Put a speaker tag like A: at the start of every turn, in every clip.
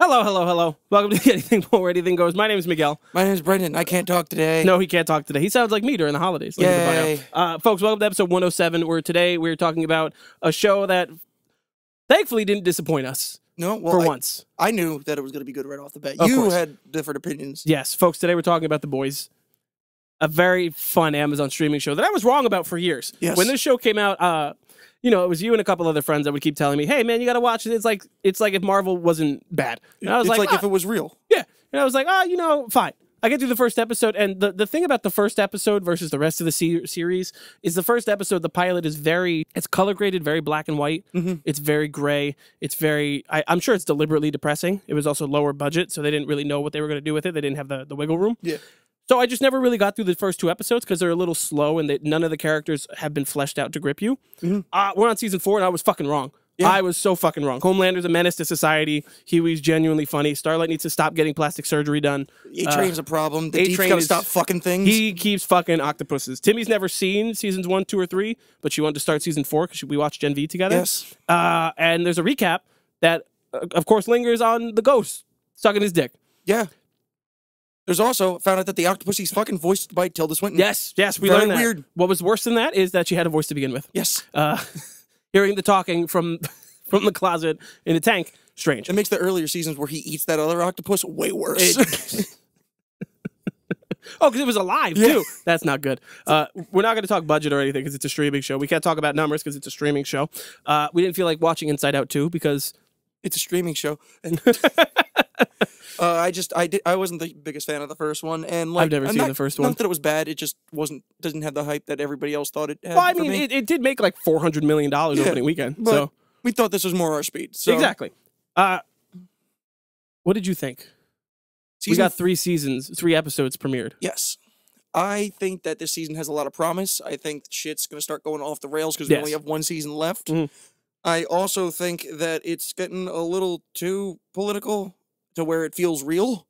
A: Hello, hello, hello. Welcome to Anything More, Anything Goes. My name is Miguel.
B: My name is Brendan. I can't talk today.
A: No, he can't talk today. He sounds like me during the holidays.
B: Yay.
A: Folks, welcome to episode 107, where today we're talking about a show that thankfully didn't disappoint us.
B: No, well,
A: for once.
B: I knew that it was going to be good right off the bat.
A: Of
B: You
A: course.
B: had different opinions.
A: Yes, folks, today we're talking about The Boys, a very fun Amazon streaming show that I was wrong about for years.
B: Yes.
A: When this show came out, you know, it was you and a couple other friends that would keep telling me, hey, man, you got to watch it. It's like if Marvel wasn't bad. And I was
B: It's like
A: "Ah."
B: if it was real.
A: Yeah. And I was like, you know, fine. I get through the first episode, and the thing about the first episode versus the rest of the series is the first episode, the pilot is it's color graded, very black and white.
B: Mm-hmm.
A: It's very gray. It's very, I'm sure it's deliberately depressing. It was also lower budget, so they didn't really know what they were going to do with it. They didn't have the wiggle room.
B: Yeah.
A: So I just never really got through the first two episodes because they're a little slow and none of the characters have been fleshed out to grip you.
B: Mm-hmm.
A: We're on season 4 and I was fucking wrong.
B: Yeah.
A: I was so fucking wrong. Homelander's a menace to society. Huey's genuinely funny. Starlight needs to stop getting plastic surgery done.
B: A-Train's a problem. The
A: A-Train
B: Deep's got to
A: is-
B: stop fucking things.
A: He keeps fucking octopuses. Timmy's never seen seasons 1, 2, or 3, but she wanted to start season 4 because we watched Gen V together.
B: Yes.
A: And there's a recap that, of course, lingers on the ghost sucking his dick.
B: Yeah. There's also found out that the octopussy's fucking voiced by Tilda Swinton.
A: Yes, we
B: Very
A: learned that.
B: weird.
A: What was worse than that is that she had a voice to begin with.
B: Yes.
A: Hearing the talking from the closet in a tank, strange.
B: It makes the earlier seasons where he eats that other octopus way worse.
A: Oh, because it was alive,
B: Yeah.
A: too. That's not good. We're not going to talk budget or anything because it's a streaming show. We can't talk about numbers because it's a streaming show. We didn't feel like watching Inside Out 2 because...
B: It's a streaming show. And I wasn't the biggest fan of the first one, and like
A: I've never seen the first one.
B: Not that it was bad, it just didn't have the hype that everybody else thought it had.
A: Well, I
B: for
A: mean,
B: me.
A: it did make like $400 million opening weekend.
B: But
A: So
B: we thought this was more our speed. So
A: exactly. What did you think? We got 3 episodes premiered.
B: Yes. I think that this season has a lot of promise. I think shit's going to start going off the rails because we
A: Yes.
B: only have one season left.
A: Mhm.
B: I also think that it's getting a little too political to where it feels real.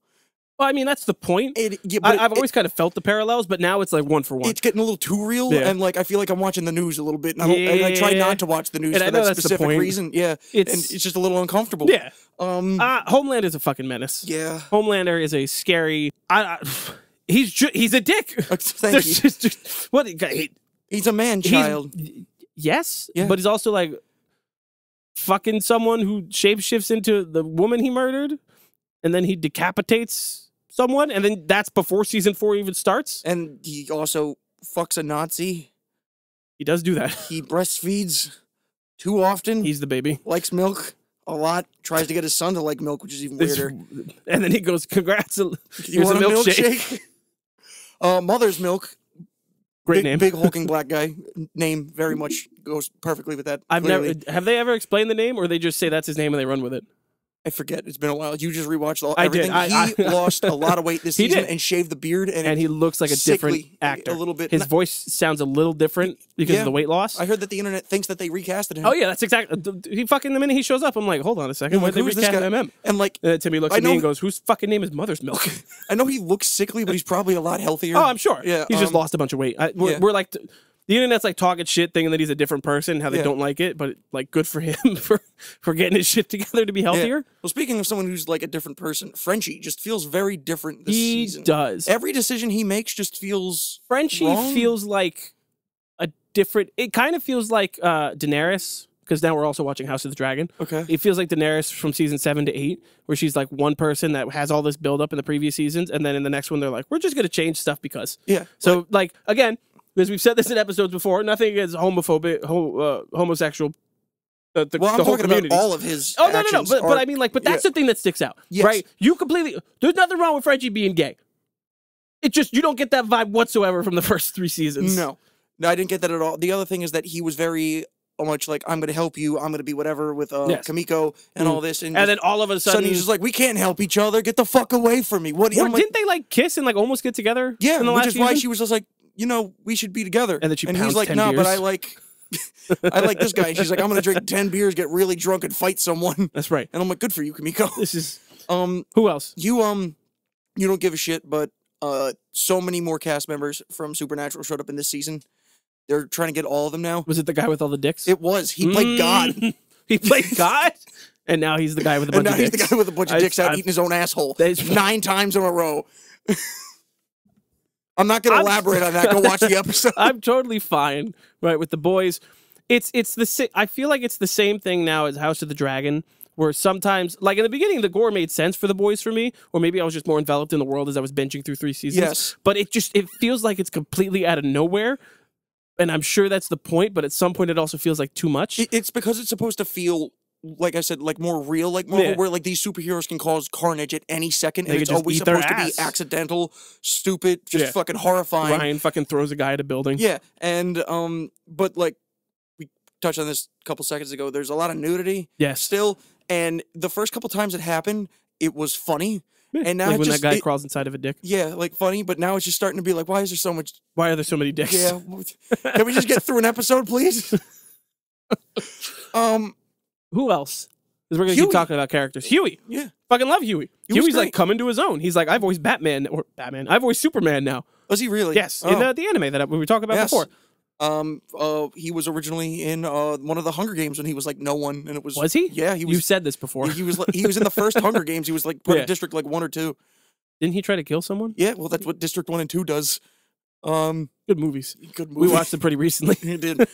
A: Well, I mean, that's the point. I've always kind of felt the parallels, but now it's like one for one.
B: It's getting a little too real,
A: Yeah.
B: and like I feel like I'm watching the news a little bit, and I try not to watch the news
A: And I
B: for
A: know
B: that
A: that's the
B: specific
A: point.
B: reason. Yeah, and it's just a little uncomfortable.
A: Yeah.
B: Yeah.
A: Homeland is a fucking menace.
B: Yeah.
A: Homelander is a scary... he's a dick.
B: Thank you.
A: What?
B: He's a man-child.
A: Yes,
B: Yeah.
A: but he's also like fucking someone who shapeshifts into the woman he murdered, and then he decapitates someone, and then that's before season 4 even starts.
B: And he also fucks a Nazi.
A: He does do that.
B: He breastfeeds too often.
A: He's the baby.
B: Likes milk a lot. Tries to get his son to like milk, which is even weirder.
A: And then he goes, "Congrats,
B: You
A: here's
B: want
A: a milkshake."
B: Mother's Milk.
A: Great name.
B: Big hulking black guy. Name very much goes perfectly with that.
A: Have they ever explained the name, or they just say that's his name and they run with it?
B: I forget. It's been a while. You just rewatched
A: I did.
B: everything. He lost a lot of weight this
A: He
B: season
A: did.
B: and shaved the beard.
A: And he looks like a different
B: sickly,
A: actor.
B: a little bit.
A: His voice sounds a little different because
B: Yeah.
A: of the weight loss.
B: I heard that the internet thinks that they recasted him.
A: Oh yeah, that's exactly. He fucking the minute he shows up, I'm like, hold on a second,
B: I'm
A: why
B: like,
A: they
B: who is this
A: recast
B: guy?
A: MM?
B: And like,
A: Timmy looks
B: I
A: at me
B: know-
A: and goes, "Whose fucking name is Mother's Milk?"
B: I know he looks sickly, but he's probably a lot healthier.
A: Oh, I'm sure.
B: Yeah,
A: he's just lost a bunch of weight.
B: yeah.
A: We're like. The internet's like talking shit, thinking that he's a different person, how they
B: Yeah.
A: don't like it, but like good for him for getting his shit together to be
B: Yeah.
A: healthier.
B: Well, speaking of someone who's like a different person, Frenchie just feels very different this
A: He
B: season.
A: does.
B: Every decision he makes just feels
A: Frenchie
B: wrong.
A: feels like a different. It kind of feels like Daenerys, because now we're also watching House of the Dragon.
B: Okay.
A: It feels like Daenerys from season 7 to 8, where she's like one person that has all this build up in the previous seasons, and then in the next one they're like, we're just gonna change stuff because.
B: Yeah.
A: So like again, because we've said this in episodes before, nothing against homophobic, homosexual.
B: Well, I'm
A: the whole
B: talking about
A: community.
B: all of his.
A: Oh no,
B: actions
A: but
B: are-
A: I mean like, but that's the thing that sticks out,
B: Yes.
A: right? You completely. There's nothing wrong with Frenchie being gay. It just you don't get that vibe whatsoever from the first 3 seasons.
B: No, I didn't get that at all. The other thing is that he was very much like, I'm going to help you. I'm going to be whatever with
A: Yes.
B: Kamiko and all this. And
A: then all of a sudden,
B: he's just like, we can't help each other. Get the fuck away from me. What? I'm like,
A: didn't they like kiss and like almost get together?
B: yeah,
A: in the
B: which
A: last
B: is why
A: season?
B: she was just like, we should be together.
A: And then she
B: he's
A: pounds
B: like,
A: 10
B: no, but
A: beers.
B: I like. I like this guy. And she's like, I'm going to drink 10 beers, get really drunk, and fight someone.
A: That's right.
B: And I'm like, good for you, Kamiko.
A: This is
B: Who
A: else?
B: You don't give a shit, but so many more cast members from Supernatural showed up in this season. They're trying to get all of them now.
A: Was it the guy with all the dicks?
B: It was. He played God.
A: He played God? And now he's the guy with a
B: And
A: bunch
B: now
A: of
B: he's
A: dicks.
B: the guy with a bunch of dicks out eating his own asshole
A: That's-
B: 9 times in a row. I'm not going to elaborate on that. Go watch the episode.
A: I'm totally fine, right, with the boys. It's I feel like it's the same thing now as House of the Dragon, where sometimes, like in the beginning, the gore made sense for the boys for me, or maybe I was just more enveloped in the world as I was binging through 3 seasons.
B: Yes.
A: But it feels like it's completely out of nowhere, and I'm sure that's the point, but at some point it also feels like too much.
B: It's because it's supposed to feel, like I said, like more real, like Marvel, where like these superheroes can cause carnage at any second, and it's always supposed to be accidental, stupid, just fucking horrifying.
A: Ryan fucking throws a guy at a building.
B: Yeah, and but like we touched on this a couple seconds ago, there's a lot of nudity.
A: Yes.
B: Still, and the first couple times it happened, it was funny.
A: Yeah,
B: and now
A: like when
B: that
A: guy crawls inside of a dick.
B: Yeah, like funny, but now it's just starting to be like, why is there so much?
A: Why are there so many dicks?
B: Yeah, can we just get through an episode, please?
A: Who else? Because we're gonna keep talking about characters. Huey.
B: Yeah.
A: Fucking love Huey. Huey's
B: great.
A: like coming to his own. He's like, I've voiced Batman. I've voiced Superman now.
B: Was he really?
A: Yes, in the anime that we were talking about before.
B: He was originally in one of the Hunger Games when he was like no one, and it was.
A: Was he?
B: Yeah, he was.
A: You've said this before.
B: He was in the first Hunger Games. He was like put in District like 1 or 2.
A: Didn't he try to kill someone?
B: Yeah, well, that's what District 1 and 2 does.
A: Good movies.
B: Good movie.
A: We watched them pretty recently.
B: He did.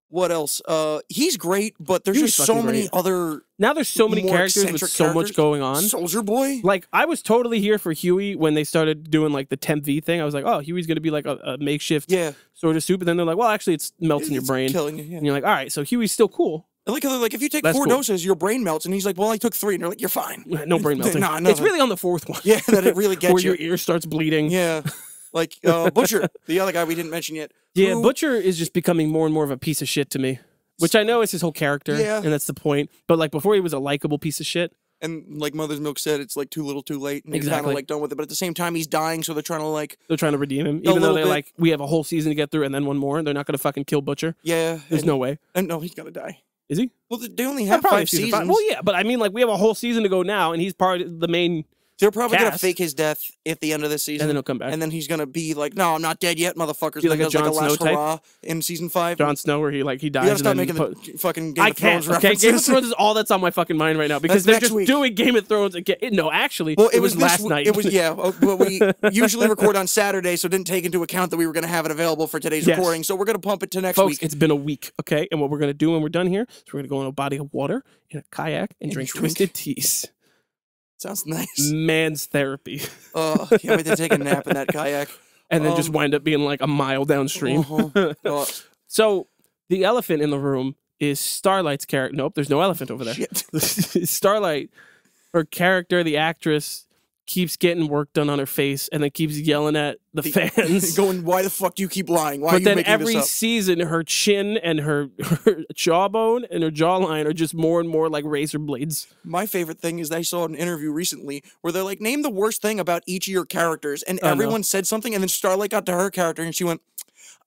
B: What else? He's great, but there's just so many other.
A: Now there's so many characters with so much going on.
B: Soldier Boy.
A: Like I was totally here for Huey when they started doing like the Temp V thing. I was like, oh, Huey's gonna be like a makeshift sort of soup. And then they're like, well, actually, it melts in your brain,
B: killing you. Yeah.
A: And you're like, all right, so Huey's still cool.
B: I like how they're like, if you take 4 doses, your brain melts. And he's like, well, I took 3. And they're like, you're fine.
A: No brain melting.
B: Nah,
A: it's really on the 4th one.
B: Yeah, that it really gets
A: where your ear starts bleeding.
B: Yeah. Like Butcher, the other guy we didn't mention yet.
A: Yeah, Butcher is just becoming more and more of a piece of shit to me. Which I know is his whole character, and that's the point. But like before, he was a likable piece of shit.
B: And like Mother's Milk said, it's like too little, too late, and he's kind of like done with it. But at the same time, he's dying, so they're trying to redeem him, even though they're like, we have a whole season to get through, and then one more. They're not going to fucking kill Butcher. Yeah,
A: there's no way.
B: And no, he's gonna die.
A: Is he?
B: Well, they only have 5 seasons.
A: Well, yeah, but I mean, like we have a whole season to go now, and he's part of the main.
B: They're probably gonna fake his death at the end of this season,
A: and then he'll come back,
B: and then he's gonna be like, "No, I'm not dead yet, motherfuckers."
A: Like a Jon Snow
B: hurrah in season 5.
A: Jon Snow, where he dies. You
B: gotta stop making the fucking Game of Thrones references.
A: Game of Thrones is all that's on my fucking mind right now because they're just doing Game of Thrones again. No, actually, it was last night.
B: It was but we usually record on Saturday, so didn't take into account that we were gonna have it available for today's recording. So we're gonna pump it to next week.
A: It's been a week, okay? And what we're gonna do when we're done here is we're gonna go in a body of water in a kayak and drink twisted teas.
B: Sounds nice.
A: Man's therapy.
B: Can't wait to take a nap in that kayak.
A: And then just wind up being like a mile downstream. So the elephant in the room is Starlight's character. Nope, there's no elephant over there.
B: Shit.
A: Starlight, her character, the actress, keeps getting work done on her face and then keeps yelling at the fans.
B: Going, why the fuck do you keep lying? Why are you making this up?
A: But then every season, her chin and her jawbone and her jawline are just more and more like razor blades.
B: My favorite thing is I saw an interview recently where they're like, name the worst thing about each of your characters. And everyone said something, and then Starlight got to her character and she went,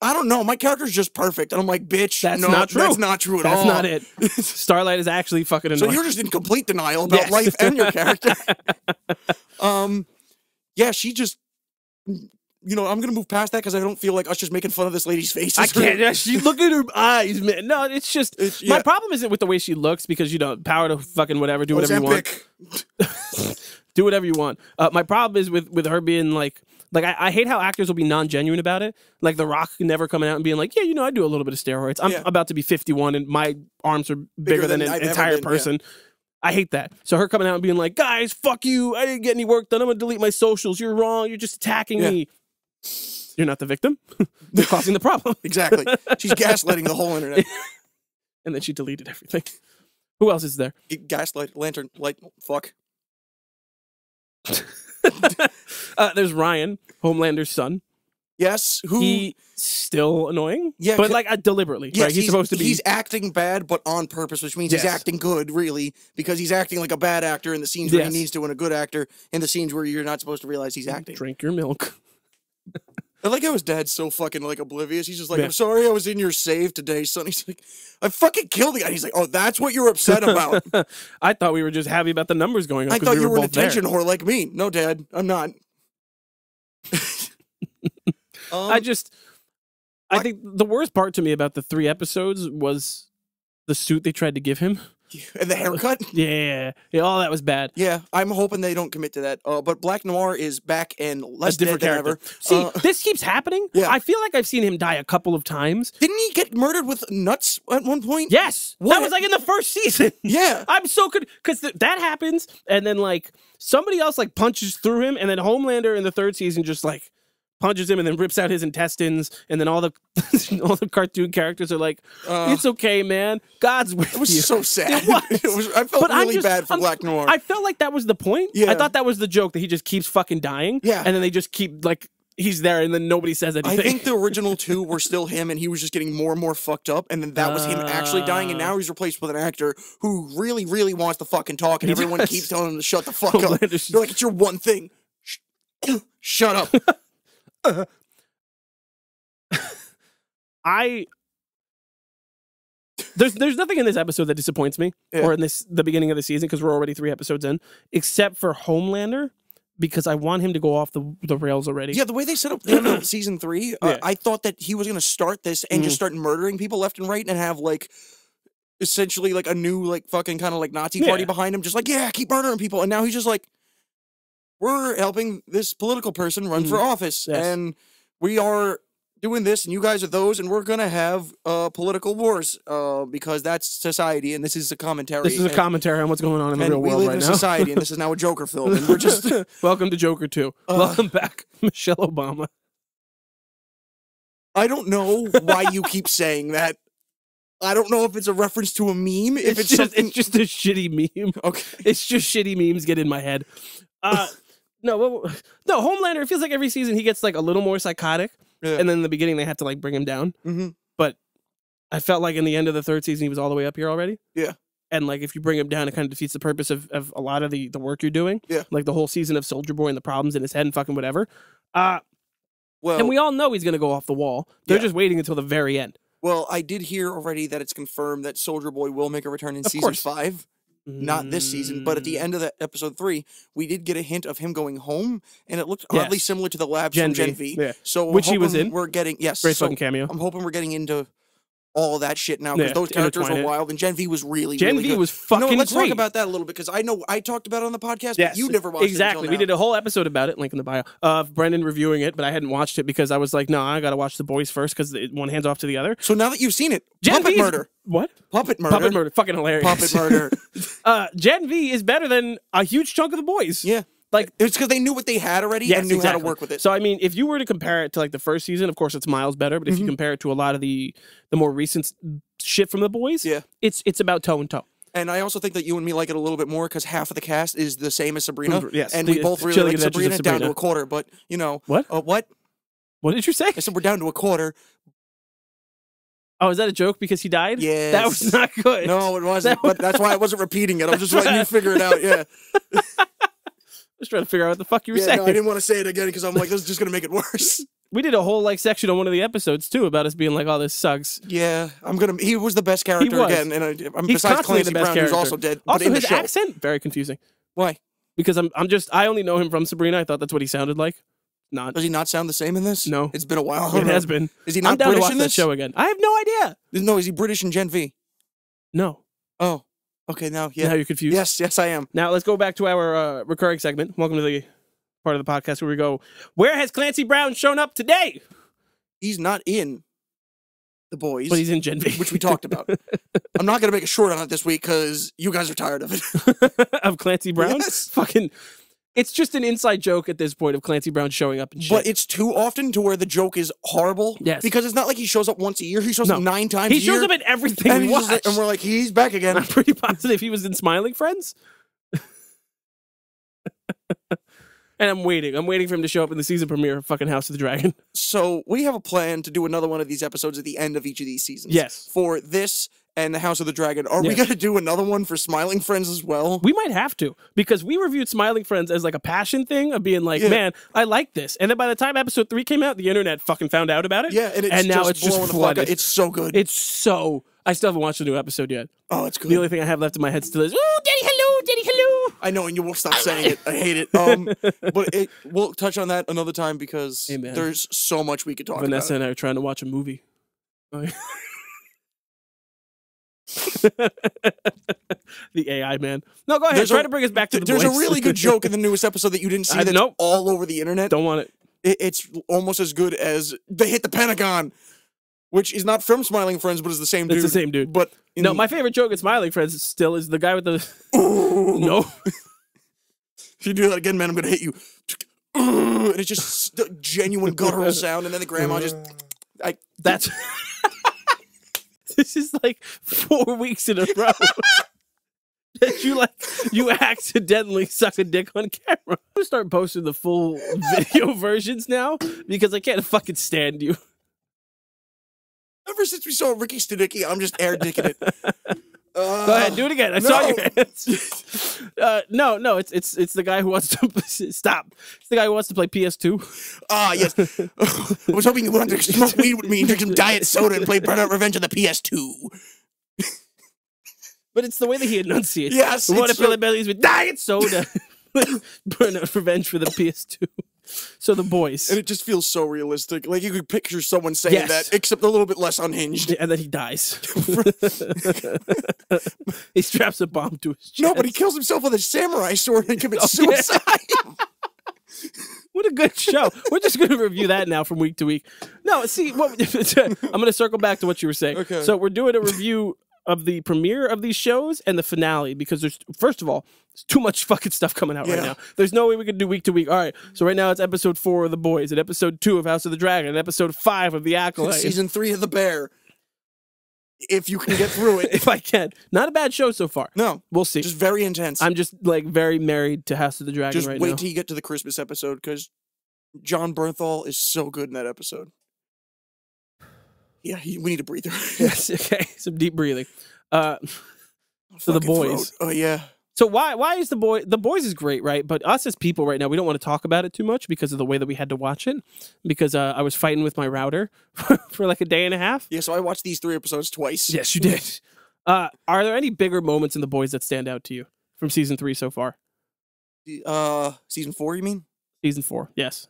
B: I don't know, my character's just perfect. And I'm like, bitch,
A: that's not true.
B: That's not true at all.
A: That's not it. Starlight is actually fucking annoying.
B: So you're just in complete denial about life and your character. Yeah, she just, I'm going to move past that because I don't feel like us just making fun of this lady's face.
A: I can't. She look at her eyes, man. No, it's just, my problem isn't with the way she looks because, power to fucking whatever, do whatever you want. Do whatever you want. My problem is with her being like I hate how actors will be non-genuine about it. Like The Rock never coming out and being like, yeah, I do a little bit of steroids. I'm about to be 51 and my arms are bigger than an entire person. Yeah. I hate that. So her coming out and being like, guys, fuck you. I didn't get any work done. I'm going to delete my socials. You're wrong. You're just attacking me. You're not the victim. You're causing the problem.
B: Exactly. She's gaslighting the whole internet.
A: And then she deleted everything. Who else is there?
B: Gaslight, lantern, light, fuck.
A: There's Ryan, Homelander's son.
B: Yes,
A: he's still annoying.
B: Yeah,
A: but like deliberately.
B: Yes,
A: right? He's supposed to be.
B: He's acting bad, but on purpose, which means he's acting good, really, because he's acting like a bad actor in the scenes where he needs to, and a good actor in the scenes where you're not supposed to realize he's acting.
A: Drink your milk.
B: I like how his dad's so fucking like oblivious. He's just like, I'm sorry I was in your save today, son. He's like, I fucking killed the guy. He's like, oh, that's what you're upset about.
A: I thought we were just happy about the numbers going up.
B: I thought you were an attention whore like me. No, Dad, I'm not.
A: I think the worst part to me about the 3 episodes was the suit they tried to give him.
B: And the haircut?
A: Yeah, all that was bad.
B: Yeah, I'm hoping they don't commit to that. But Black Noir is back and less dead than ever.
A: See, this keeps happening.
B: Yeah.
A: I feel like I've seen him die a couple of times.
B: Didn't he get murdered with nuts at one point?
A: Yes. That was like in the first season.
B: Yeah.
A: I'm so good. Because that happens, and then like somebody else like punches through him, and then Homelander in the third season just like punches him and then rips out his intestines, and then all the all the cartoon characters are like, "It's okay, man. God's with you."
B: It was so sad.
A: It was.
B: I felt really bad for Black Noir.
A: I felt like that was the point.
B: Yeah.
A: I thought that was the joke, that he just keeps fucking dying.
B: Yeah.
A: And then they just keep like he's there, and then nobody says anything.
B: I think the original two were still him, and he was just getting more and more fucked up, and then that was him actually dying, and now he's replaced with an actor who really, really wants to fucking talk, and everyone keeps telling him to shut the fuck up. They're like, it's your one thing. Shut up.
A: There's nothing in this episode that disappoints me, or in the beginning of the season, because we're already 3 episodes in, except for Homelander, because I want him to go off the rails already.
B: Yeah, the way they set up season 3, I thought that he was going to start this and just start murdering people left and right and have like essentially like a new like fucking kind of like Nazi party behind him, just like, yeah, keep murdering people. And now he's just like, we're helping this political person run for office, and we are doing this, and you guys are those, and we're gonna have political wars because that's society, and this is a commentary.
A: This is a commentary on what's going on in the real world right now.
B: We live in a society, and this is now a Joker film, and we're just
A: welcome to Joker 2. Welcome back, Michelle Obama.
B: I don't know why you keep saying that. I don't know if it's a reference to a meme. If it's
A: just a shitty meme.
B: Okay,
A: it's just shitty memes get in my head. No, Homelander. It feels like every season he gets like a little more psychotic. Yeah. And then in the beginning, they had to like bring him down. But I felt like in the end of the third season, he was all the way up here already.
B: Yeah.
A: And like if you bring him down, it kind of defeats the purpose of a lot of the work you're doing.
B: Yeah.
A: Like the whole season of Soldier Boy and the problems in his head and fucking whatever. Well, and we all know he's going to go off the wall. They're just waiting until the very end.
B: Well, I did hear already that it's confirmed that Soldier Boy will make a return in season 5. Not this season, but at the end of the episode 3, we did get a hint of him going home, and it looked oddly similar to the labs from Gen V.
A: Yeah.
B: So
A: which he was in.
B: We're getting
A: great fucking cameo.
B: I'm hoping we're getting into all of that shit now, because those characters were wild, and Gen V was really good.
A: Was fucking great.
B: Let's talk about that a little bit, because I know I talked about it on the podcast, but you never watched it until now.
A: We did a whole episode about it, link in the bio, of Brendan reviewing it, but I hadn't watched it because I was like, no, I gotta watch The Boys first, because one hands off to the other.
B: So now that you've seen it, Puppet Murder.
A: What?
B: Puppet Murder.
A: Puppet Murder. Fucking hilarious.
B: Puppet Murder.
A: Gen V is better than a huge chunk of The Boys.
B: Yeah. Like, it's because they knew what they had already and knew how to work with it.
A: So, I mean, if you were to compare it to, like, the first season, of course, it's miles better. But if you compare it to a lot of the more recent shit from The Boys, it's about toe and toe.
B: And I also think that you and me like it a little bit more because half of the cast is the same as Sabrina.
A: Yes.
B: And we both really like Sabrina down to a quarter. But, you know.
A: What?
B: What?
A: What did you say?
B: I said we're down to a quarter.
A: Oh, is that a joke because he died?
B: Yes.
A: That was not good.
B: No, it wasn't. But that's why I wasn't repeating it. I was just letting you figure it out. Yeah.
A: I was trying to figure out what the fuck you were saying.
B: No, I didn't want to say it again because I'm like, this is just going to make it worse.
A: We did a whole like section on one of the episodes too about us being like, "Oh, this sucks."
B: Yeah, he was the best character again, and besides Clancy Brown, who's also dead.
A: Also,
B: but in
A: his
B: the show.
A: accent very confusing.
B: Why?
A: Because I only know him from Sabrina. I thought that's what he sounded like. Not.
B: Does he not sound the same in this?
A: No,
B: it's been a while.
A: It has been.
B: Is he not British in this
A: show again? I have no idea.
B: No, is he British in Gen V?
A: No.
B: Oh, okay. Now you're
A: confused.
B: Yes, I am.
A: Now let's go back to our recurring segment. Welcome to the part of the podcast where we go, where has Clancy Brown shown up today?
B: He's not in The Boys.
A: But he's in Gen V.
B: Which we talked about. I'm not going to make a short on it this week because you guys are tired of it.
A: Of Clancy Brown?
B: Yes.
A: Fucking, it's just an inside joke at this point of Clancy Brown showing up and shit.
B: But it's too often to where the joke is horrible.
A: Yes.
B: Because it's not like he shows up once a year. He shows up 9 times a year.
A: He shows up in everything we watch.
B: And we're like, he's back again.
A: I'm pretty positive he was in Smiling Friends. And I'm waiting for him to show up in the season premiere of fucking House of the Dragon.
B: So we have a plan to do another one of these episodes at the end of each of these seasons.
A: Yes.
B: For this and the House of the Dragon. Are we going to do another one for Smiling Friends as well?
A: We might have to, because we reviewed Smiling Friends as like a passion thing of being like, man, I like this. And then by the time episode 3 came out, the internet fucking found out about it.
B: Yeah, and now it's just flooded. It's so good.
A: It's so... I still haven't watched the new episode yet.
B: Oh, it's good.
A: The only thing I have left in my head still is, ooh, Daddy, hello, Daddy, hello.
B: I know, and you won't stop saying it. I hate it. But we'll touch on that another time because there's so much we could talk about.
A: Vanessa and I are trying to watch a movie. The AI man. No, go ahead. Try to bring us back to the boys.
B: There's a really good joke in the newest episode that you didn't see that's all over the internet.
A: Don't want it.
B: It's almost as good as They Hit the Pentagon, which is not from Smiling Friends, but is the same dude.
A: It's the same dude.
B: But
A: no, my favorite joke in Smiling Friends still is the guy with the... No.
B: If you do that again, man, I'm going to hit you. And it's just a genuine guttural sound, and then the grandma just...
A: That's... This is like 4 weeks in a row that you accidentally suck a dick on camera. I'm gonna start posting the full video versions now because I can't fucking stand you.
B: Ever since we saw Ricky Stenicki, I'm just air dicking it.
A: Go ahead, do it again. I saw your hands. No, it's the guy who wants to stop. It's the guy who wants to play PS2.
B: Ah, yes. I was hoping you wanted to smoke weed with me and drink some diet soda and play Burnout Revenge on the PS2.
A: But it's the way that he enunciates.
B: Yes.
A: What if Billy Billy's with diet soda? Burnout Revenge for the PS2. So the boys.
B: And it just feels so realistic. Like you could picture someone saying that, except a little bit less unhinged.
A: And then he dies. He straps a bomb to his chest.
B: No, but he kills himself with a samurai sword and commits suicide.
A: What a good show. We're just going to review that now from week to week. No, see, I'm going to circle back to what you were saying.
B: Okay.
A: So we're doing a review of the premiere of these shows and the finale because there's, first of all, there's too much fucking stuff coming out right now. There's no way we can do week to week. All right, so right now it's episode 4 of The Boys, and episode 2 of House of the Dragon, and episode 5 of The Acolyte.
B: Season 3 of The Bear. If you can get through it.
A: If I can. Not a bad show so far.
B: No.
A: We'll see.
B: Just very intense.
A: I'm just like very married to House of the Dragon right now.
B: Just wait till you get to the Christmas episode, because John Bernthal is so good in that episode. Yeah, we need a breather.
A: Yes, okay. Some deep breathing. So The Boys.
B: Oh, yeah.
A: So why is The Boys is great, right? But us as people right now, we don't want to talk about it too much because of the way that we had to watch it. Because I was fighting with my router for like a day and a half.
B: Yeah, so I watched these 3 episodes twice.
A: Yes, you did. Are there any bigger moments in The Boys that stand out to you from season 3 so far?
B: Season 4, you mean?
A: Season 4, yes.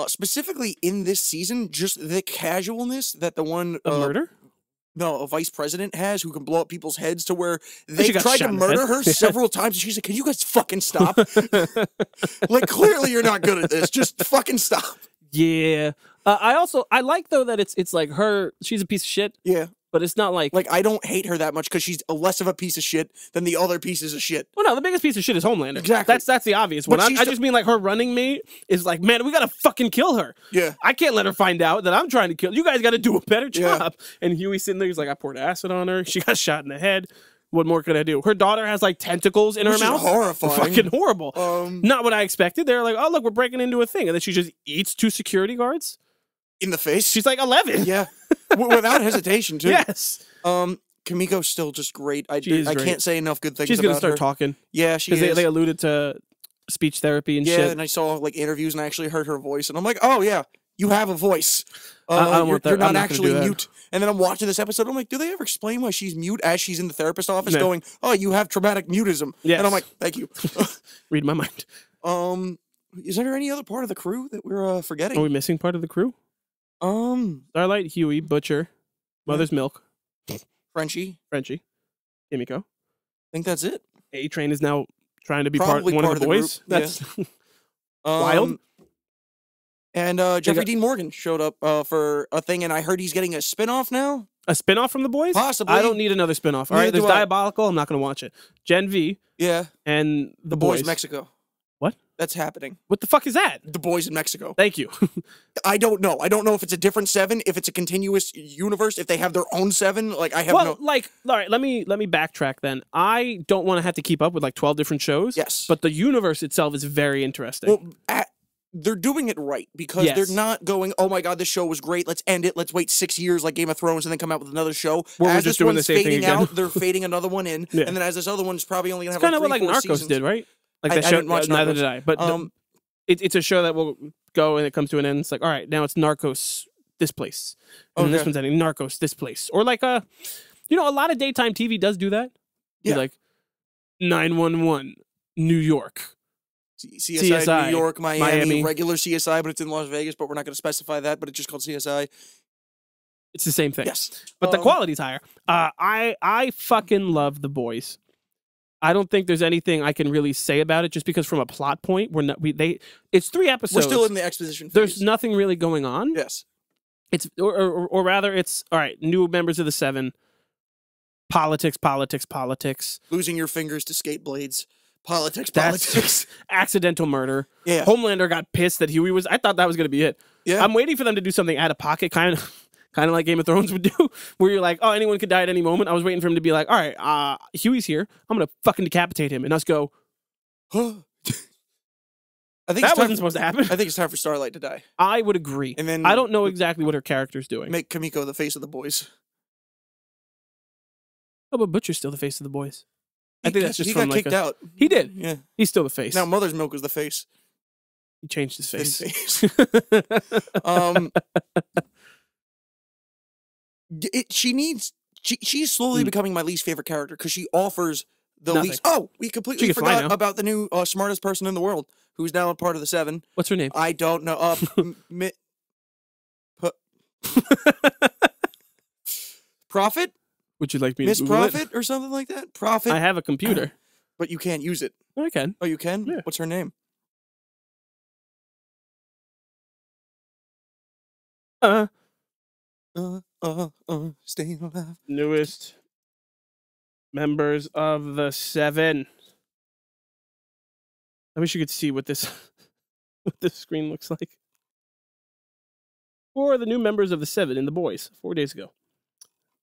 B: Specifically in this season, just the casualness that the one...
A: murder?
B: No, a vice president has who can blow up people's heads to where they tried to murder her several times. And she's like, can you guys fucking stop? Like, clearly you're not good at this. Just fucking stop.
A: Yeah. I like, though, that it's like she's a piece of shit.
B: Yeah.
A: But it's not like...
B: Like, I don't hate her that much because she's less of a piece of shit than the other pieces of shit.
A: Well, no, the biggest piece of shit is Homelander.
B: Exactly.
A: That's the obvious one. I just mean, like, her running mate is like, man, we gotta fucking kill her.
B: Yeah.
A: I can't let her find out that I'm trying to kill her. You guys gotta do a better job. Yeah. And Huey's sitting there, he's like, I poured acid on her. She got shot in the head. What more could I do? Her daughter has, like, tentacles in her mouth.
B: Horrifying.
A: Fucking horrible. Not what I expected. They're like, oh, look, we're breaking into a thing. And then she just eats 2 security guards.
B: In the face?
A: She's like 11.
B: Yeah. Without hesitation, too.
A: Yes.
B: Kimiko's still just great. I
A: great.
B: can't say enough good things
A: She's
B: about
A: gonna start
B: her.
A: talking.
B: Yeah, she is.
A: They alluded to speech therapy and shit.
B: Yeah, and I saw like interviews and I actually heard her voice, and I'm like, oh yeah, you have a voice. You're not actually mute. And then I'm watching this episode, I'm like, do they ever explain why she's mute as she's in the therapist office going, oh, you have traumatic mutism? Yes. And I'm like, thank you.
A: Read my mind.
B: Is there any other part of the crew that we're forgetting?
A: Are we missing part of the crew? Starlight, Huey, Butcher, Mother's Milk, Frenchie, Kimiko.
B: I think that's it.
A: A-Train is now trying to be one of the boys. That's wild.
B: And Jeffrey Dean Morgan showed up for a thing, and I heard he's getting a spinoff now.
A: A spinoff from The Boys?
B: Possibly.
A: I don't need another spinoff. All right, there's Diabolical. I'm not going to watch it. Gen V.
B: Yeah.
A: And The
B: Boys Mexico.
A: What?
B: That's happening.
A: What the fuck is that?
B: The Boys in Mexico.
A: Thank you.
B: I don't know. I don't know if it's a different 7, if it's a continuous universe, if they have their own 7. Like I have
A: all right, let me backtrack then. I don't want to have to keep up with like 12 different shows.
B: Yes.
A: But the universe itself is very interesting.
B: Well, they're doing it right because they're not going, oh my god, this show was great, let's end it, let's wait 6 years like Game of Thrones and then come out with another show.
A: We're just doing the same thing again.
B: They're fading another one in, and then as this other one's probably only going to have
A: kind of what like Narcos
B: seasons.
A: did, right? Like that show,
B: didn't watch
A: neither
B: Narcos.
A: did I. But it's a show that will go and it comes to an end. It's like, all right, now it's Narcos this place. And this one's ending Narcos this place. Or like a lot of daytime TV does do that. Yeah. Like 911 New York.
B: CSI New York, Miami, regular CSI, but it's in Las Vegas, but we're not going to specify that, but it's just called CSI.
A: It's the same thing.
B: Yes.
A: But the quality's higher. I fucking love The Boys. I don't think there's anything I can really say about it, just because from a plot point, it's 3 episodes.
B: We're still in the exposition phase.
A: There's nothing really going on.
B: Yes.
A: It's or rather, it's all right. New members of the Seven. Politics.
B: Losing your fingers to skate blades. Politics.
A: Accidental murder.
B: Yeah.
A: Homelander got pissed that Huey was. I thought that was gonna be it.
B: Yeah.
A: I'm waiting for them to do something out of pocket, kind of like Game of Thrones would do, where you're like, oh, anyone could die at any moment. I was waiting for him to be like, all right, Huey's here. I'm gonna fucking decapitate him, and us go.
B: I think
A: that wasn't supposed to happen.
B: I think it's time for Starlight to die.
A: I would agree.
B: And then
A: I don't know exactly what her character's doing.
B: Make Kamiko the face of the boys.
A: Oh, but Butcher's still the face of the boys. I think that's just from
B: got kicked out.
A: He did.
B: Yeah.
A: He's still the face.
B: Now Mother's Milk was the face.
A: He changed his face.
B: She's slowly becoming my least favorite character because she offers the
A: Nothing.
B: least. Oh, we completely forgot about the new smartest person in the world who's now a part of the Seven.
A: What's her name?
B: I don't know. Prophet?
A: Would you like me
B: Miss
A: to Google
B: Prophet or something like that? Prophet?
A: I have a computer.
B: But you can't use it.
A: I can.
B: Oh, you can?
A: Yeah.
B: What's her name? Stay alive.
A: Newest members of the Seven. I wish you could see what this screen looks like. Who are the new members of the Seven in The Boys 4 days ago?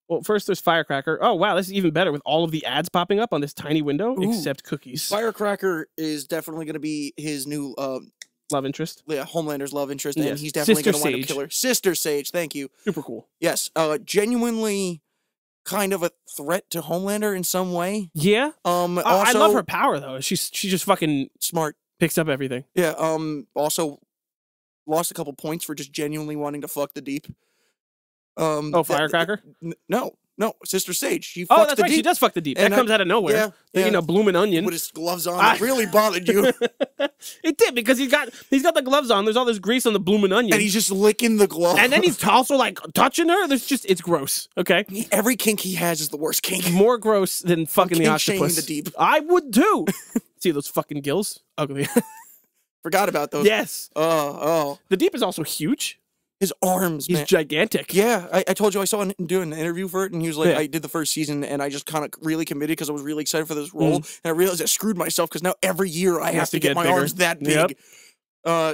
A: Well, first there's Firecracker. Oh, wow, this is even better with all of the ads popping up on this tiny window, except cookies.
B: Firecracker is definitely going to be his new
A: love interest.
B: Yeah, Homelander's love interest, and he's definitely going to wind up killer. Sister Sage, thank you.
A: Super cool.
B: Yes, genuinely kind of a threat to Homelander in some way.
A: Yeah.
B: Also,
A: I love her power though. She just fucking
B: smart.
A: Picks up everything.
B: Yeah. Also lost a couple points for just genuinely wanting to fuck the Deep.
A: Firecracker?
B: No, Sister Sage. She
A: fucks
B: the
A: right.
B: Deep.
A: She does fuck the Deep. That comes out of nowhere.
B: Yeah.
A: You know, blooming onion
B: with his gloves on. It really bothered you.
A: It did, because he's got the gloves on. There's all this grease on the blooming onion,
B: and he's just licking the glove.
A: And then he's also like touching her. It's gross. Okay.
B: Every kink he has is the worst kink.
A: More gross than fucking the octopus.
B: The Deep.
A: I would too. See those fucking gills? Ugly.
B: Forgot about those.
A: Yes.
B: Oh.
A: The Deep is also huge.
B: His arms,
A: He's gigantic.
B: Yeah, I told you I saw him doing an interview for it, and he was like, I did the first season, and I just kind of really committed because I was really excited for this role, and I realized I screwed myself because now every year I have to get my arms that big,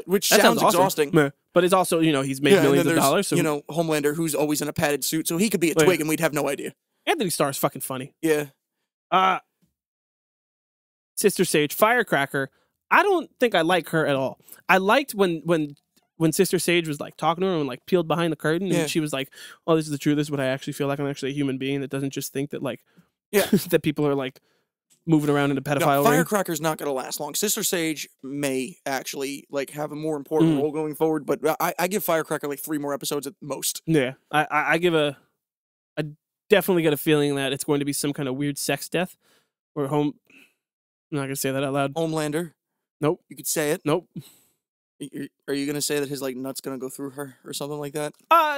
B: which sounds exhausting.
A: Awesome. But it's also, he's made millions of dollars. So
B: Homelander, who's always in a padded suit, so he could be a twig, and we'd have no idea.
A: Anthony Starr is fucking funny.
B: Yeah.
A: Sister Sage, Firecracker, I don't think I like her at all. I liked when Sister Sage was like talking to her and like peeled behind the curtain, and she was like, "Oh, this is the truth. This is what I actually feel like. I'm actually a human being that doesn't just think that that people are like moving around in a pedophile ring."
B: Firecracker's not going to last long. Sister Sage may actually have a more important role going forward, but I give Firecracker like 3 more episodes at most.
A: Yeah, I definitely get a feeling that it's going to be some kind of weird sex death or I'm not gonna say that out loud.
B: Homelander.
A: Nope.
B: You could say it.
A: Nope.
B: Are you gonna say that his nut's gonna go through her or something like that?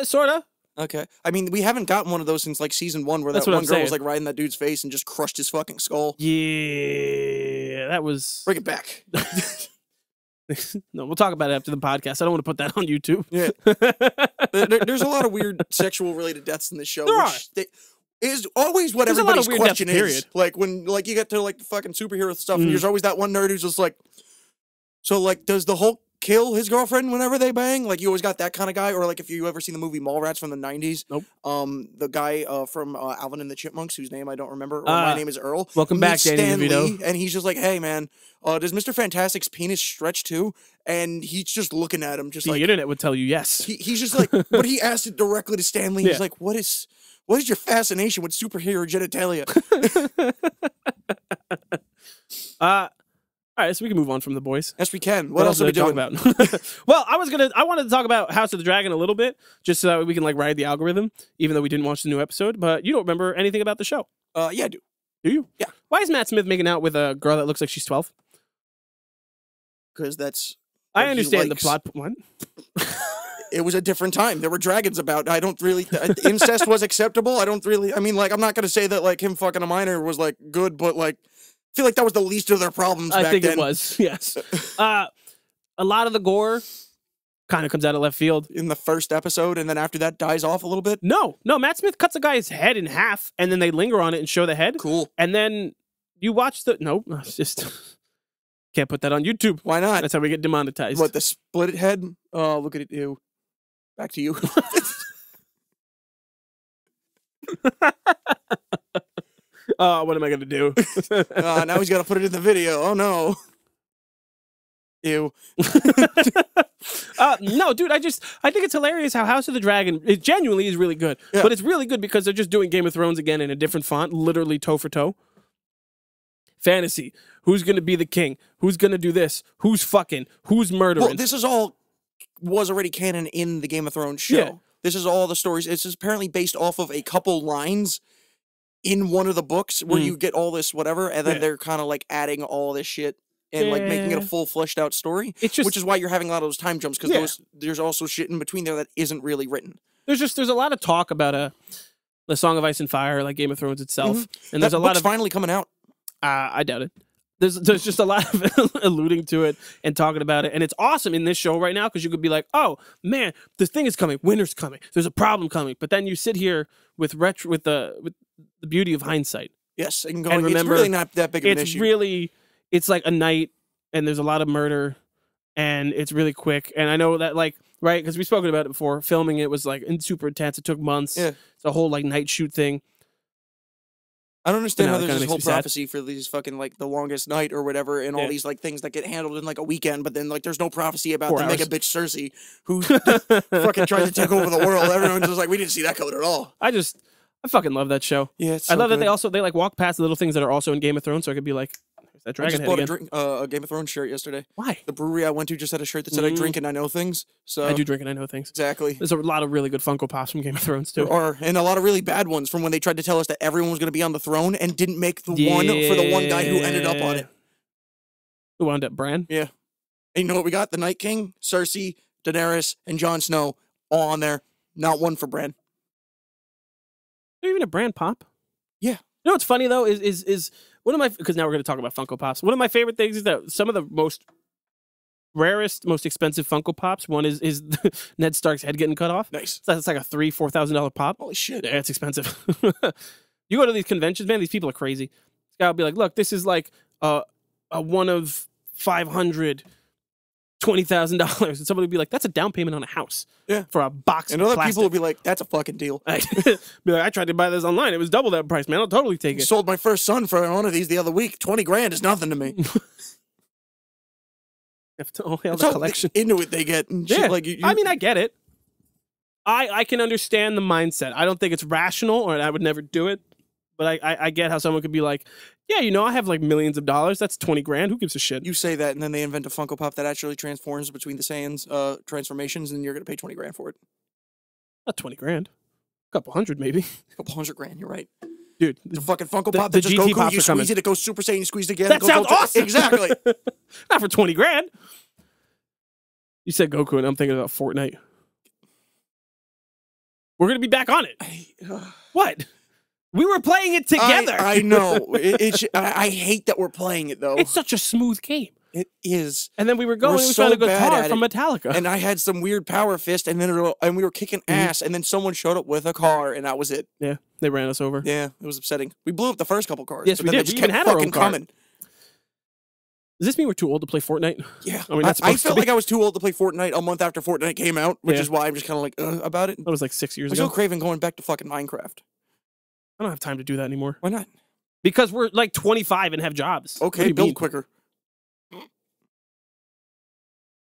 A: Sorta.
B: Okay. I mean, we haven't gotten one of those since season 1, where that one girl was riding that dude's face and just crushed his fucking skull.
A: Yeah, that was.
B: Bring it back.
A: No, we'll talk about it after the podcast. I don't want to put that on YouTube.
B: Yeah. There's a lot of weird sexual related deaths in this show. Is always what everybody's question is. Like when you get to the fucking superhero stuff, and there's always that one nerd who's just like, so does the Hulk kill his girlfriend whenever they bang? You always got that kind of guy. Or if you ever seen the movie Mallrats from the 90s.
A: Nope.
B: The guy from Alvin and the Chipmunks, whose name I don't remember, or my name is Earl.
A: Welcome back, Danny DeVito.
B: And he's just like, hey man, does Mr. Fantastic's penis stretch too? And he's just looking at him just
A: the internet would tell you yes.
B: He's just like, but he asked it directly to Stan Lee. He's like, what is your fascination with superhero genitalia?
A: All right, so we can move on from The Boys.
B: Yes, we can. What else are we doing
A: about? Well, I wanted to talk about House of the Dragon a little bit, just so that we can ride the algorithm, even though we didn't watch the new episode. But you don't remember anything about the show?
B: Yeah, I do.
A: Do you?
B: Yeah.
A: Why is Matt Smith making out with a girl that looks like she's 12?
B: Because that's.
A: I understand the plot. What?
B: It was a different time. There were dragons about. I don't really... incest was acceptable. I don't really... I mean, like, I'm not going to say that, like, him fucking a minor was, like, good, but, like, I feel like that was the least of their problems back then.
A: I think it was, yes. A lot of the gore kind of comes out of left field.
B: In the first episode, and then after that dies off a little bit?
A: No, Matt Smith cuts a guy's head in half, and then they linger on it and show the head.
B: Cool.
A: And then you watch the... No, it's just... Can't put that on YouTube.
B: Why not?
A: That's how we get demonetized.
B: What, the split head? Oh, look at you. Back to you.
A: What am I going to do?
B: Now he's got to put it in the video. Oh, no. Ew.
A: No, dude, I think it's hilarious how House of the Dragon, it genuinely is really good. Yeah. But it's really good because they're just doing Game of Thrones again in a different font, literally toe for toe. Fantasy. Who's going to be the king? Who's going to do this? Who's fucking? Who's murdering?
B: Well, this is all was already canon in the Game of Thrones show. Yeah. This is all the stories. It's just apparently based off of a couple lines in one of the books where you get all this whatever, and then they're kind of like adding all this shit and like making it a full fleshed out story. It's just, which is why you're having a lot of those time jumps, because there's also shit in between there that isn't really written. There's a lot of talk about the Song of Ice and Fire, like Game of Thrones itself, and there's a lot of finally coming out.
A: I doubt it. There's just a lot of alluding to it and talking about it, and it's awesome in this show right now because you could be like, oh man, this thing is coming, winter's coming, there's a problem coming, but then you sit here with the beauty of hindsight.
B: Yes, and remember, it's really not that big of an issue.
A: It's like a night, and there's a lot of murder, and it's really quick, and I know that, like, right, because we've spoken about it before, filming it was like super intense, it took months, it's a whole like night shoot thing.
B: I don't understand how there's this whole prophecy for these fucking, like, the longest night or whatever, and all these, like, things that get handled in, like, a weekend, but then, like, there's no prophecy about the mega bitch Cersei, who fucking tried to take over the world. Everyone's just like, we didn't see that coming at all. I
A: fucking love that show.
B: Yeah, it's so
A: I love that they, like, walk past the little things that are also in Game of Thrones, so I could be like, that dragon
B: I just bought a Game of Thrones shirt yesterday.
A: Why?
B: The brewery I went to just had a shirt that said, I drink and I know things. So
A: I do drink and I know things.
B: Exactly.
A: There's a lot of really good Funko Pops from Game of Thrones, too.
B: And a lot of really bad ones from when they tried to tell us that everyone was going to be on the throne and didn't make the one for the one guy who ended up on it.
A: Who wound up, Bran?
B: Yeah. And you know what we got? The Night King, Cersei, Daenerys, and Jon Snow all on there. Not one for Bran.
A: Is there even a Bran Pop?
B: Yeah.
A: You know what's funny, though, is one of my, because now we're going to talk about Funko Pops. One of my favorite things is that some of the most rarest, most expensive Funko Pops, one is Ned Stark's head getting cut off.
B: Nice.
A: So that's like a $3,000-$4,000 pop.
B: Holy shit.
A: Yeah, it's expensive. You go to these conventions, man, these people are crazy. This guy will be like, look, this is like a one of 500 $20,000, and somebody would be like, "That's a down payment on a house."
B: Yeah,
A: for a box.
B: And
A: of
B: other
A: plastic.
B: people would be like, "That's a fucking deal."
A: Be like, "I tried to buy this online; it was double that price, man. I'll totally take it."
B: Sold my first son for one of these the other week. 20 grand is nothing to me.
A: Oh, hell, the collection.
B: Into it they get. And shit like
A: I mean, I get it. I can understand the mindset. I don't think it's rational, or I would never do it. But I get how someone could be like, yeah, you know, I have like millions of dollars. That's 20 grand. Who gives a shit?
B: You say that, and then they invent a Funko Pop that actually transforms between the Saiyans transformations, and you're going to pay 20 grand for it.
A: Not 20 grand. A couple hundred, maybe.
B: A couple $100 grand, you're right.
A: Dude.
B: The fucking Funko Pop that just Goku, you squeeze it, it goes Super Saiyan, you squeeze it again.
A: That sounds awesome.
B: Exactly.
A: Not for 20 grand. You said Goku, and I'm thinking about Fortnite. We're going to be back on it. What? We were playing it together.
B: I know. I hate that we're playing it, though.
A: It's such a smooth game.
B: It is.
A: And then we were going, we found a guitar from Metallica.
B: And I had some weird power fist, and then we were kicking ass, and then someone showed up with a car, and that was it.
A: Yeah, they ran us over.
B: Yeah, it was upsetting. We blew up the first couple cars.
A: Yes, we did. We even had our own car. Coming. Does this mean we're too old to play Fortnite?
B: Yeah. I felt like I was too old to play Fortnite a month after Fortnite came out, which is why I'm just kind of like, about it.
A: That was like 6 years ago.
B: I'm still craving going back to fucking Minecraft.
A: I don't have time to do that anymore.
B: Why not?
A: Because we're like 25 and have jobs.
B: Okay, build quicker.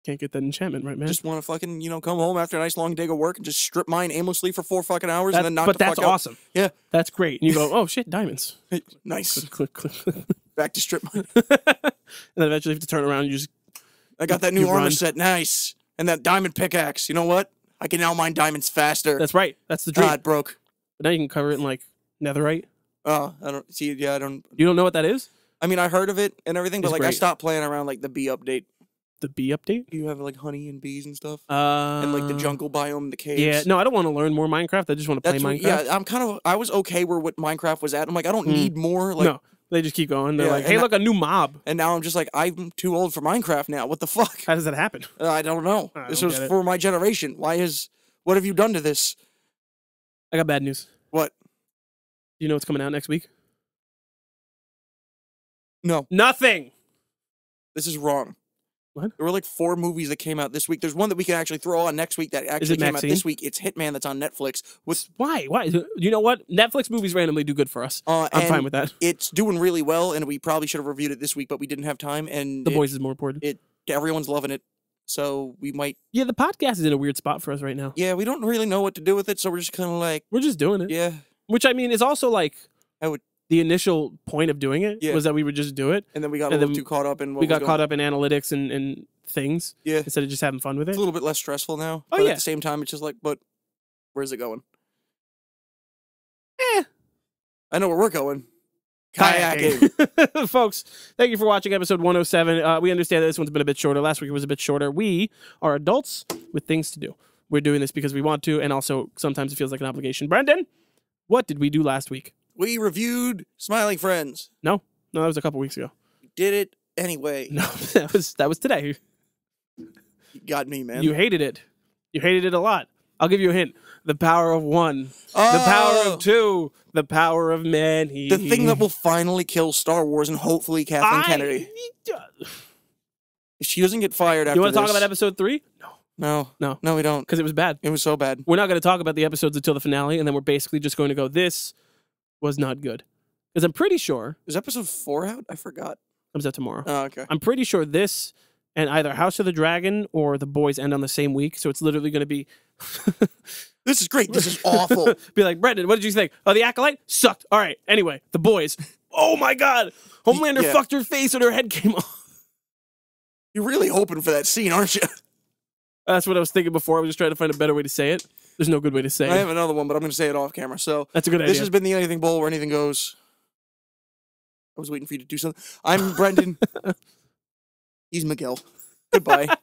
A: Can't get that enchantment right, man.
B: Just want to fucking, come home after a nice long day of work and just strip mine aimlessly for 4 fucking hours and then knock the fuck out.
A: But that's awesome.
B: Yeah.
A: That's great. And you go, oh shit, diamonds.
B: Hey, nice.
A: Click.
B: Back to strip mine.
A: And then eventually you have to turn around and you just...
B: I got that new armor set. Nice. And that diamond pickaxe. You know what? I can now mine diamonds faster.
A: That's right. That's the dream.
B: It broke.
A: But now you can cover it in like netherite.
B: Oh, I don't see. Yeah, I don't.
A: You don't know what that is?
B: I mean, I heard of it and everything, but like I stopped playing around like the B update.
A: the bee update.
B: You have like honey and bees and stuff, and like the jungle biome, the caves.
A: Yeah, no, I don't want to learn more Minecraft. I just want to play Minecraft.
B: Yeah, I was okay where what Minecraft was at. I'm like, I don't need more. Like,
A: no, they just keep going. They're like, hey, look, a new mob.
B: And now I'm just like, I'm too old for Minecraft now. What the fuck?
A: How does that happen?
B: I don't know. This was for my generation. What have you done to this?
A: I got bad news.
B: What?
A: Do you know what's coming out next week?
B: No.
A: Nothing.
B: This is wrong.
A: What?
B: There were like 4 movies that came out this week. There's one that we can actually throw on next week that actually came out this week. It's Hitman that's on Netflix.
A: Why? You know what? Netflix movies randomly do good for us. I'm fine with that.
B: It's doing really well, and we probably should have reviewed it this week, but we didn't have time. And
A: The Boys is more important.
B: Everyone's loving it, so we might.
A: Yeah, the podcast is in a weird spot for us right now.
B: Yeah, we don't really know what to do with it, so we're just kind of like
A: we're just doing it.
B: Yeah,
A: which I mean is also like the initial point of doing it was that we would just do it,
B: and then we got a little too caught up in
A: caught up in analytics and things. Yeah, instead of just having fun with it.
B: It's a little bit less stressful now.
A: Oh
B: but
A: yeah.
B: At the same time, it's just like, but where's it going? I know where we're going. Kayaking.
A: Folks, thank you for watching episode 107. We understand that this one's been a bit shorter. Last week it was a bit shorter. We are adults with things to do. We're doing this because we want to, and also sometimes it feels like an obligation. Brendan, what did we do last week?
B: We reviewed Smiling Friends.
A: No, that was a couple weeks ago.
B: We did it anyway.
A: No, that was today.
B: You got me, man.
A: You hated it. You hated it a lot. I'll give you a hint. The power of one. Oh. The power of two. The power of many.
B: The thing that will finally kill Star Wars and hopefully Kathleen Kennedy. If she doesn't get fired after this.
A: You want to talk about episode 3?
B: No, we don't.
A: Because it was bad.
B: It was so bad.
A: We're not going to talk about the episodes until the finale, and then we're basically just going to go, this was not good. Because I'm pretty sure...
B: Is episode 4 out? I forgot.
A: Comes out tomorrow.
B: Oh, okay.
A: I'm pretty sure this and either House of the Dragon or The Boys end on the same week, so it's literally going to be...
B: This is great. This is awful.
A: Be like, Brendan, what did you think? Oh, The Acolyte? Sucked. All right. Anyway, The Boys. Oh, my God. Homelander fucked her face and her head came off.
B: You're really hoping for that scene, aren't you?
A: That's what I was thinking before. I was just trying to find a better way to say it. There's no good way to say it.
B: I have another one, but I'm going to say it off camera. So
A: that's a good idea.
B: This has been the Anything Bowl where anything goes. I was waiting for you to do something. I'm Brendan. He's Miguel. Goodbye.